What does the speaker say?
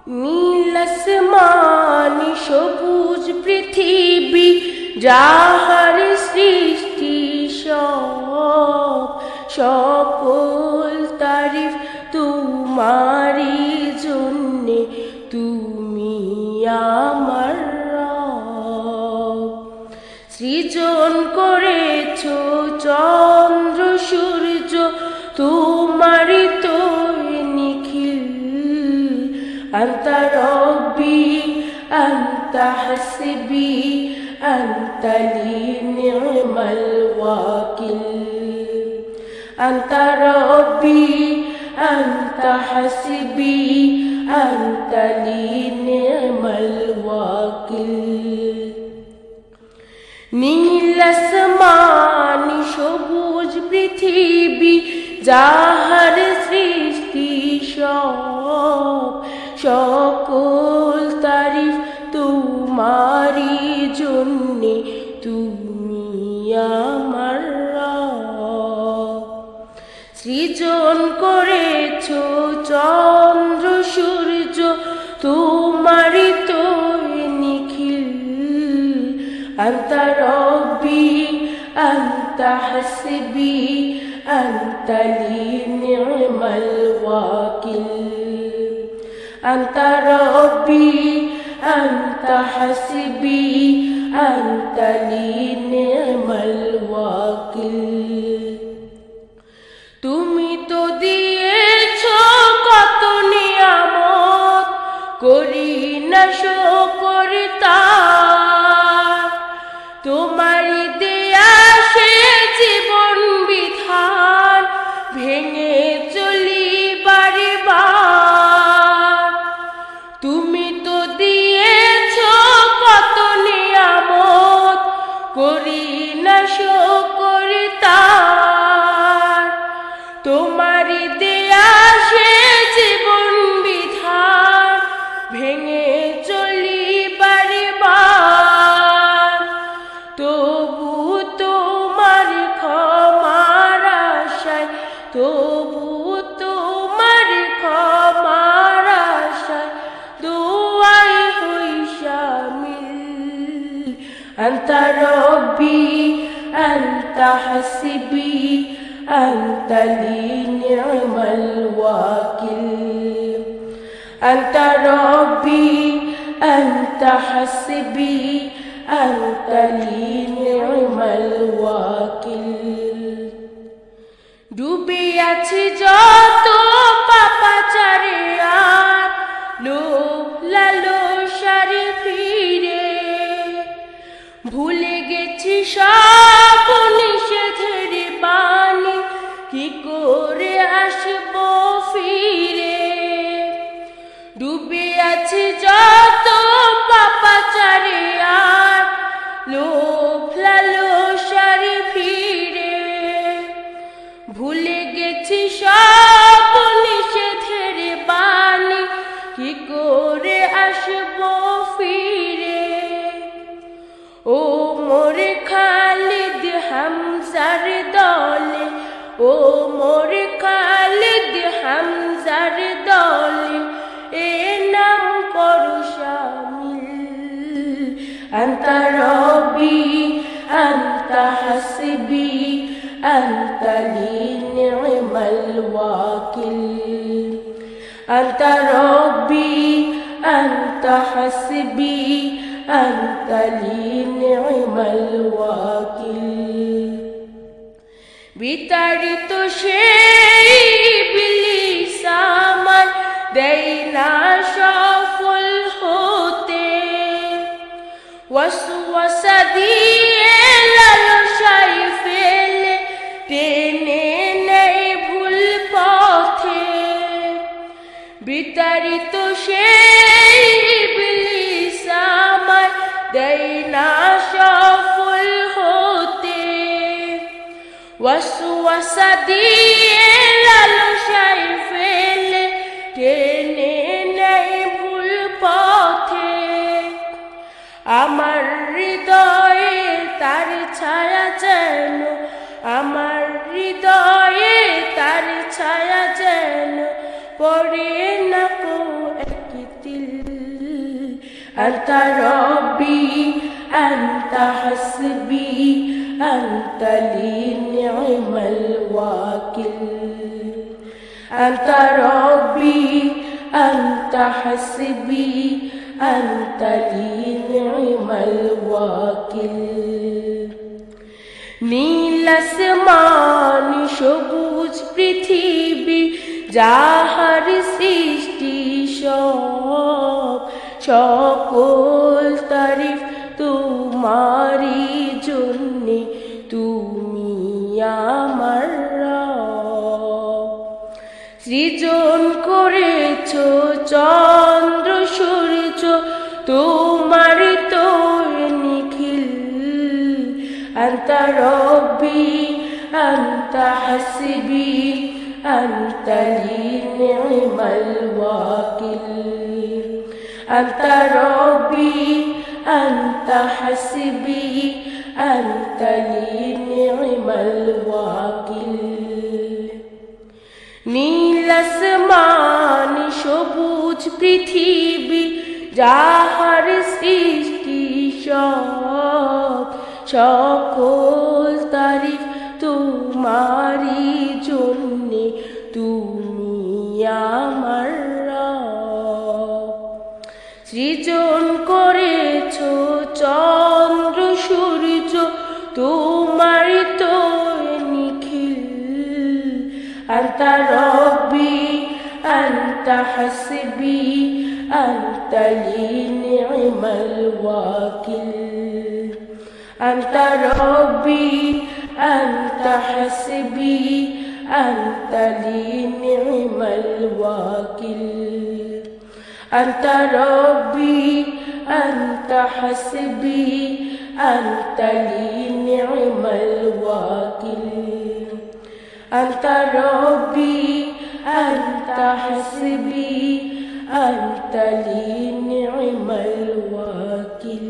নীল আসমানি সবুজ পৃথিবী যাহার সৃষ্টি সকল তারিফ তোমারি জন্যে, তুমি আমার রব। সৃজন করেছো চন্দ্র সূর্য তোমারি তো নিখিল। আনতা রব্বি আনতা হাসবি আনতা লি নি'মাল ওয়াকিল। আনতা রব্বি আনতা হাসবি আনতা লি নি'মাল ওয়াকিল। নীল আসমানি সবুজ পৃথিবী যাহার সৃষ্টি সকল তারিফ তোমারি জন্যে, তুমি আমার রব। সৃজন করেছো চন্দ্র সূর্য তোমারি তো নিখিল। আনতা রব্বি আনতা হাসবি আনতা লি নি'মাল ওয়াকিল। আনতা রব্বি আনতা হাসবি আনতা লি নি'মাল ওয়াকিল। তুমি তো দিয়েছো কত নিয়ামত, করি না শুকর তার। তোমারি দেয়া সে জীবন বিধান, ভেঙে চলি বারে বার। তুমি তো দিয়েছো কত নিয়ামত, করি না শুকর তার। তোমারি দেয়া সে জীবন বিধান, ভেঙে চলি বারে বার। তবু তোমার ক্ষমার আশায়, তবু তোমার ক্ষমার আশায় দোয়াই হই শামিল। আনতা রব্বি আনতা হাসবি আনতা লি নি'মাল ওয়াকিল। আনতা রব্বি আনতা হাসবি আনতা লি নি'মাল ওয়াকিল। ডুবে আছি যত পাপাচারে আর লোভ লালসার ফিরে, ভুলে গেছি সব নিষেধের বাণী, কি করে আসবো ফিরে। ডুবে আছি যত পাপাচারে আর লোভ লালসার ফিরে, ভুলে গেছি সব নিষেধের বাণী, কি করে আসবো ফিরে। ও মোর খালিদ হামজার দলে, ও মোর খালিদ হামজার দলে এ নাম করো শামিল। আনতা রব্বি আনতা হাসবি আনতা লি নি'মাল ওয়াকিল। আনতা রব্বি আনতা হাসবি আনতা লি নি'মাল ওয়াকিল। বিতাড়িত সেই ইবলিস আমার দেয় না সফল হতে, ওয়াসওয়াসা দিয়ে লালসায় ফেলে টেনে নেয় ভুল পথে। বিতাড়িত সেই ইবলিস আমার দেয় না সফল হতে, ওয়াসওয়াসা দিয়ে লালসায় ফেলে টেনে নেয় ভুল পথে। আমার হৃদয়ে তার ছায়া যেন, আমার হৃদয়ে তার ছায়া যেন পড়ে না কো একই أنت ربي أنت حسبي أنت لي نعم الوكيل أنت ربي أنت حسبي أنت لي نعم الوكيل নীল আসমান সবুজ পৃথিবী যাহার সৃষ্টি সকল তারিফ তোমারই জন্যে তুমি আমার রব সৃজন করেছো চন্দ্র সূর্য তোমার তো নিখিল أنت ربي أنت حسبي أنت لي نعم الوكيل أنت ربي أنت حسبي أنت لي نعم الوكيل নীল আসমান সবুজ পৃথিবী যাহার সৃষ্টি সকল তারিফ তোমারই জন্যে তুমি আমার রব সৃজন করেছো চন্দ্র সূর্য তোমার তো নিখিল أنت ربي أنت حسبي أنت لي نعم الوكيل أنت ربي أنت حسبي أنت لي نعم الوكيل أنت ربي أنت حسبي أنت لي نعم الوكيل أنت ربي أنت حسبي أنت لي نعم الوكيل